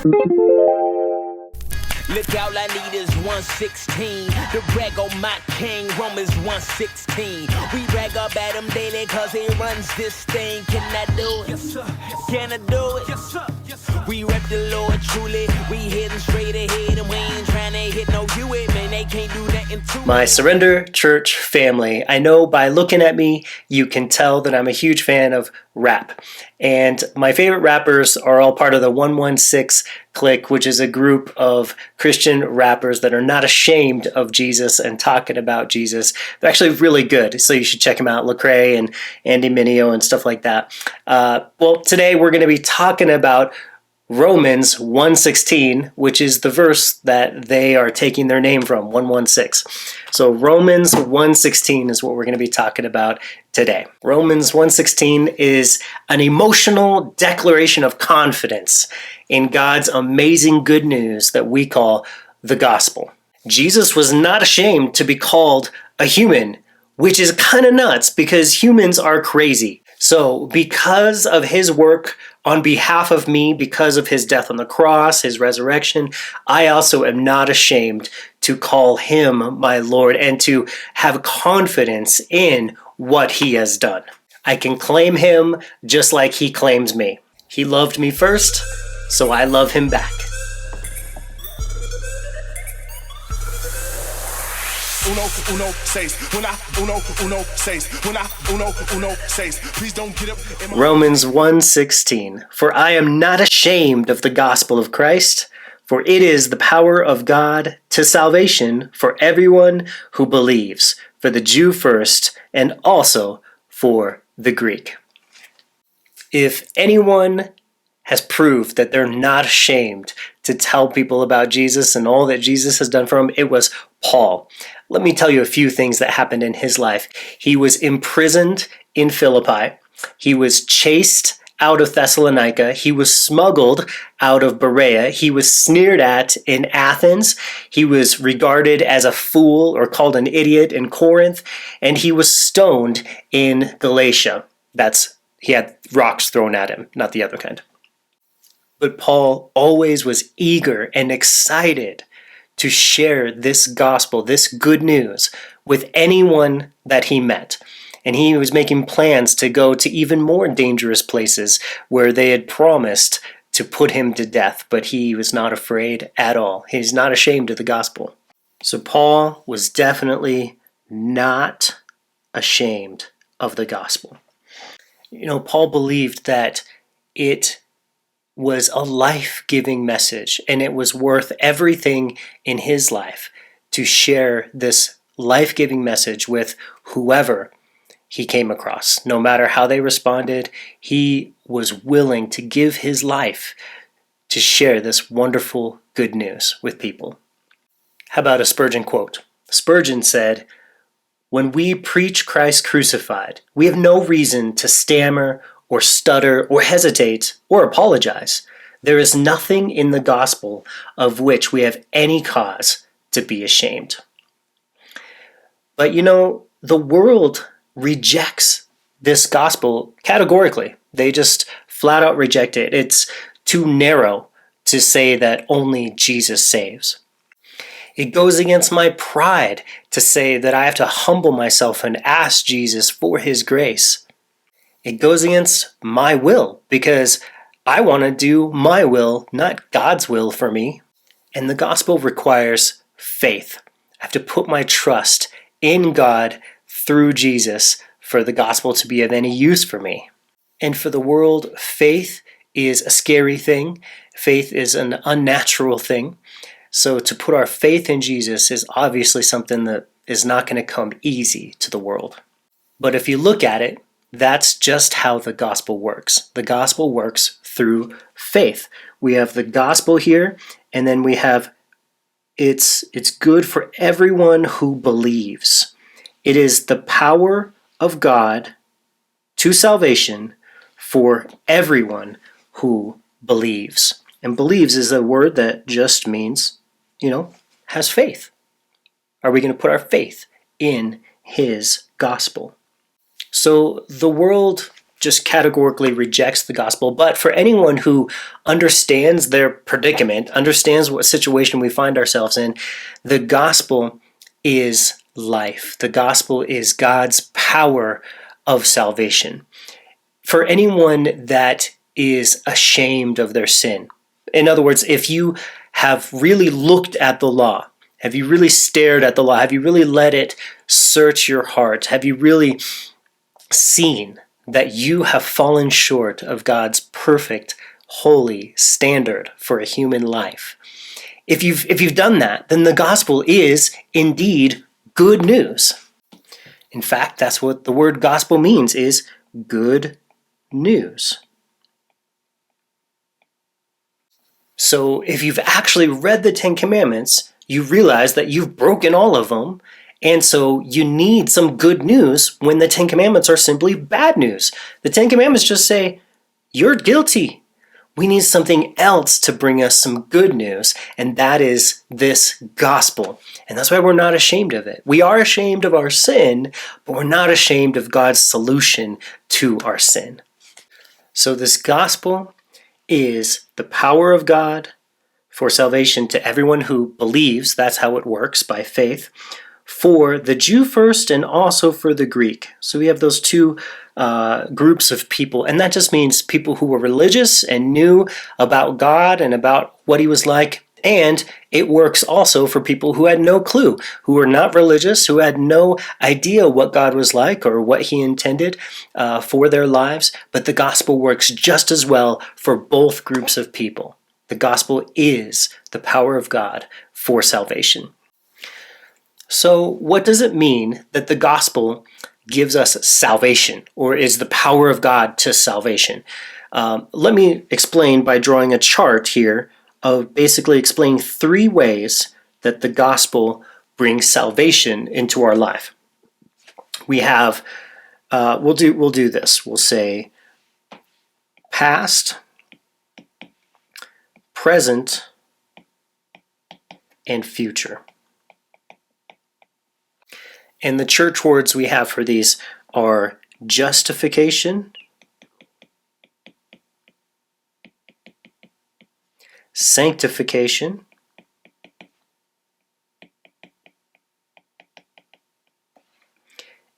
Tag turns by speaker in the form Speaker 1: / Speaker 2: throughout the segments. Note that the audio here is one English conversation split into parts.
Speaker 1: Look out, I need is 116. The brag on my king, Romans 116. We brag about him daily cause he runs this thing. Can I do it? Yes, sir. Can I do it? Yes, sir. Yes, sir. We rep the Lord truly. We hitting straight ahead and we ain't trying to hit no you it, man. They can't do nothing to me. My Surrender Church family, I know by looking at me, you can tell that I'm a huge fan of rap. And my favorite rappers are all part of the 116 Clique, which is a group of Christian rappers that are not ashamed of Jesus and talking about Jesus. They're actually really good, so you should check them out, Lecrae and Andy Mineo and stuff like that. Well, today we're going to be talking about Romans 1:16, which is the verse that they are taking their name from, 116. So Romans 1:16 is what we're going to be talking about today. Romans 1:16 is an emotional declaration of confidence in God's amazing good news that we call the gospel. Jesus was not ashamed to be called a human, which is kind of nuts because humans are crazy. So because of his work on behalf of me, because of his death on the cross, his resurrection, I also am not ashamed to call him my Lord and to have confidence in what he has done. I can claim him just like he claims me. He loved me first, so I love him back. Uno says, please don't get up. Romans 1:16. For I am not ashamed of the gospel of Christ, for it is the power of God to salvation for everyone who believes, for the Jew first, and also for the Greek. If anyone has proved that they're not ashamed to tell people about Jesus and all that Jesus has done for them, it was Paul. Let me tell you a few things that happened in his life. He was imprisoned in Philippi. He was chased out of Thessalonica. He was smuggled out of Berea. He was sneered at in Athens. He was regarded as a fool or called an idiot in Corinth. And he was stoned in Galatia. He had rocks thrown at him, not the other kind. But Paul always was eager and excited to share this gospel, this good news, with anyone that he met. And he was making plans to go to even more dangerous places where they had promised to put him to death, but he was not afraid at all. He's not ashamed of the gospel. So Paul was definitely not ashamed of the gospel. You know, Paul believed that it was a life-giving message, and it was worth everything in his life to share this life-giving message with whoever he came across. No matter how they responded, he was willing to give his life to share this wonderful good news with people. How about a Spurgeon quote? Spurgeon said, "When we preach Christ crucified, we have no reason to stammer or stutter or hesitate or apologize. There is nothing in the gospel of which we have any cause to be ashamed." But you know, the world rejects this gospel categorically. They just flat out reject it. It's too narrow to say that only Jesus saves. It goes against my pride to say that I have to humble myself and ask Jesus for his grace. It goes against my will because I want to do my will, not God's will for me. And the gospel requires faith. I have to put my trust in God through Jesus for the gospel to be of any use for me. And for the world, faith is a scary thing. Faith is an unnatural thing. So to put our faith in Jesus is obviously something that is not going to come easy to the world. But if you look at it, that's just how the gospel works. The gospel works through faith. We have the gospel here, and then we have it's good for everyone who believes. It is the power of God to salvation for everyone who believes. And believes is a word that just means, has faith. Are we going to put our faith in his gospel? So the world just categorically rejects the gospel. But for anyone who understands their predicament, understands what situation we find ourselves in, the gospel is life. The gospel is God's power of salvation. For anyone that is ashamed of their sin, in other words, if you have really looked at the law, have you really stared at the law? Have you really let it search your heart? Have you really seen that you have fallen short of God's perfect, holy standard for a human life? If you've done that, then the gospel is indeed good news. In fact, that's what the word gospel means, is good news. So if you've actually read the Ten Commandments, you realize that you've broken all of them, and so you need some good news when the Ten Commandments are simply bad news. The Ten Commandments just say, you're guilty. We need something else to bring us some good news, and that is this gospel. And that's why we're not ashamed of it. We are ashamed of our sin, but we're not ashamed of God's solution to our sin. So this gospel is the power of God for salvation to everyone who believes. That's how it works, by faith. For the Jew first and also for the Greek. So we have those two groups of people, and that just means people who were religious and knew about God and about what he was like. And it works also for people who had no clue, who were not religious, who had no idea what God was like or what he intended for their lives. But the gospel works just as well for both groups of people. The gospel is the power of God for salvation. So what does it mean that the gospel gives us salvation, or is the power of God to salvation? Let me explain by drawing a chart here of basically explaining 3 ways that the gospel brings salvation into our life. We have, we'll do this. We'll say past, present, and future. And the church words we have for these are justification, sanctification,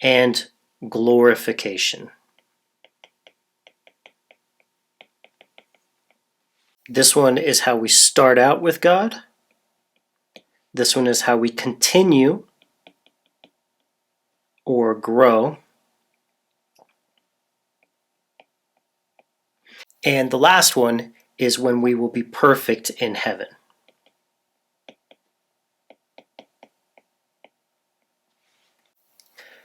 Speaker 1: and glorification. This one is how we start out with God. This one is how we continue or grow. And the last one is when we will be perfect in heaven.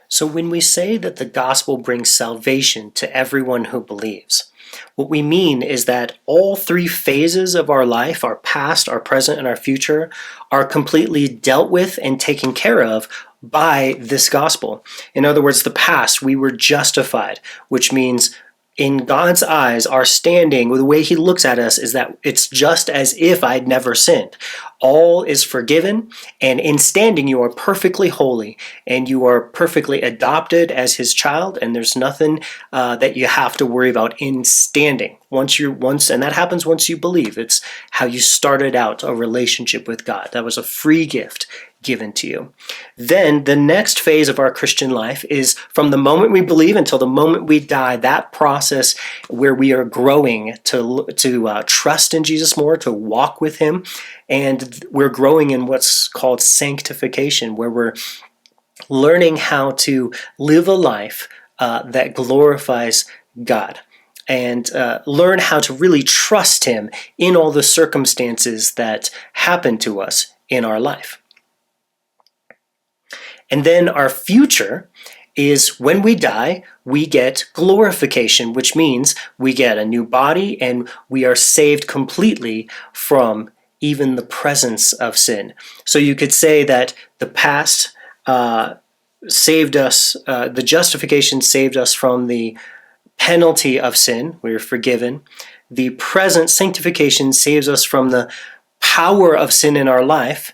Speaker 1: So when we say that the gospel brings salvation to everyone who believes, what we mean is that all 3 phases of our life, our past, our present, and our future, are completely dealt with and taken care of by this gospel. In other words, the past, we were justified, which means in God's eyes, our standing, the way he looks at us, is that it's just as if I'd never sinned. All is forgiven, and in standing, you are perfectly holy, and you are perfectly adopted as his child, and there's nothing that you have to worry about in standing. And that happens once you believe. It's how you started out a relationship with God. That was a free gift given to you. Then the next phase of our Christian life is from the moment we believe until the moment we die, that process where we are growing to trust in Jesus more, to walk with him, and we're growing in what's called sanctification, where we're learning how to live a life that glorifies God, and learn how to really trust him in all the circumstances that happen to us in our life. And then our future is when we die, we get glorification, which means we get a new body and we are saved completely from even the presence of sin. So you could say that the past saved us, the justification saved us from the penalty of sin. We were forgiven. The present sanctification saves us from the power of sin in our life,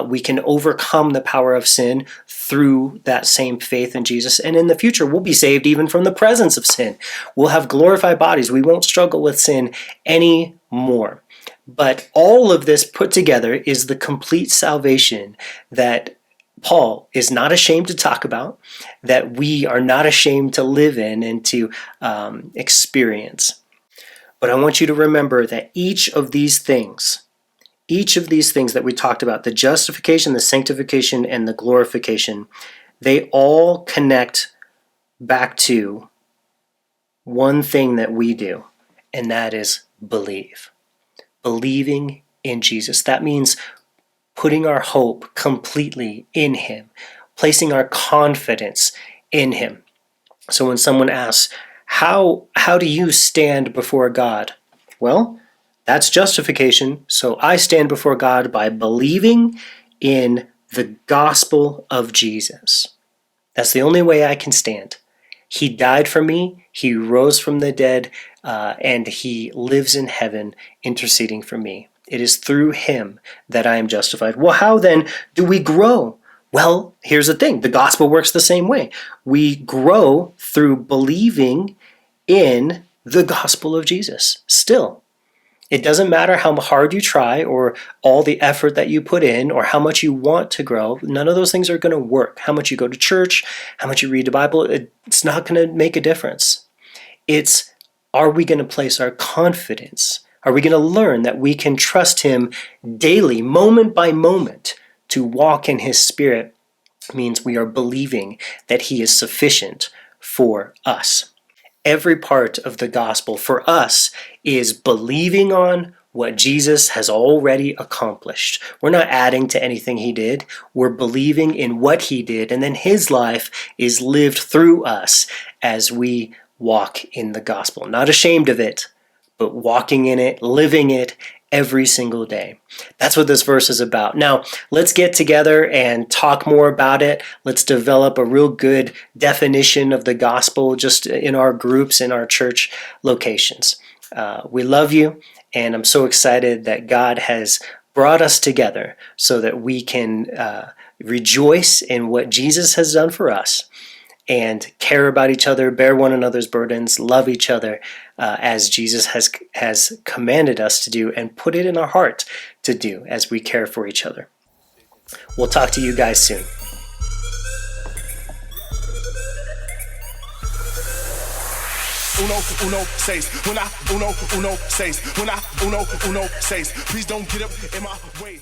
Speaker 1: we can overcome the power of sin through that same faith in Jesus. And in the future, we'll be saved even from the presence of sin. We'll have glorified bodies. We won't struggle with sin anymore. But all of this put together is the complete salvation that Paul is not ashamed to talk about, that we are not ashamed to live in and to experience. But I want you to remember that each of these things that we talked about, the justification, the sanctification, and the glorification, they all connect back to one thing that we do, and that is believe. Believing in Jesus. That means putting our hope completely in Him, placing our confidence in Him. So when someone asks, how do you stand before God? Well, that's justification. So I stand before God by believing in the gospel of Jesus. That's the only way I can stand. He died for me, He rose from the dead, and He lives in heaven interceding for me. It is through Him that I am justified. Well, how then do we grow? Well, here's the thing. The gospel works the same way. We grow through believing in the gospel of Jesus still. It doesn't matter how hard you try or all the effort that you put in or how much you want to grow. None of those things are going to work. How much you go to church, how much you read the Bible, it's not going to make a difference. It's, are we going to place our confidence? Are we going to learn that we can trust Him daily, moment by moment, to walk in His Spirit? Means we are believing that He is sufficient for us. Every part of the gospel for us is believing on what Jesus has already accomplished. We're not adding to anything He did. We're believing in what He did, and then His life is lived through us as we walk in the gospel. Not ashamed of it, but walking in it, living it every single day. That's what this verse is about. Now, let's get together and talk more about it. Let's develop a real good definition of the gospel just in our groups, in our church locations. We love you, and I'm so excited that God has brought us together so that we can rejoice in what Jesus has done for us and care about each other, bear one another's burdens, love each other as Jesus has commanded us to do and put it in our heart to do as we care for each other. We'll talk to you guys soon. Uno, seis. When I, uno, seis. When I, uno, seis. Please don't get up in my way.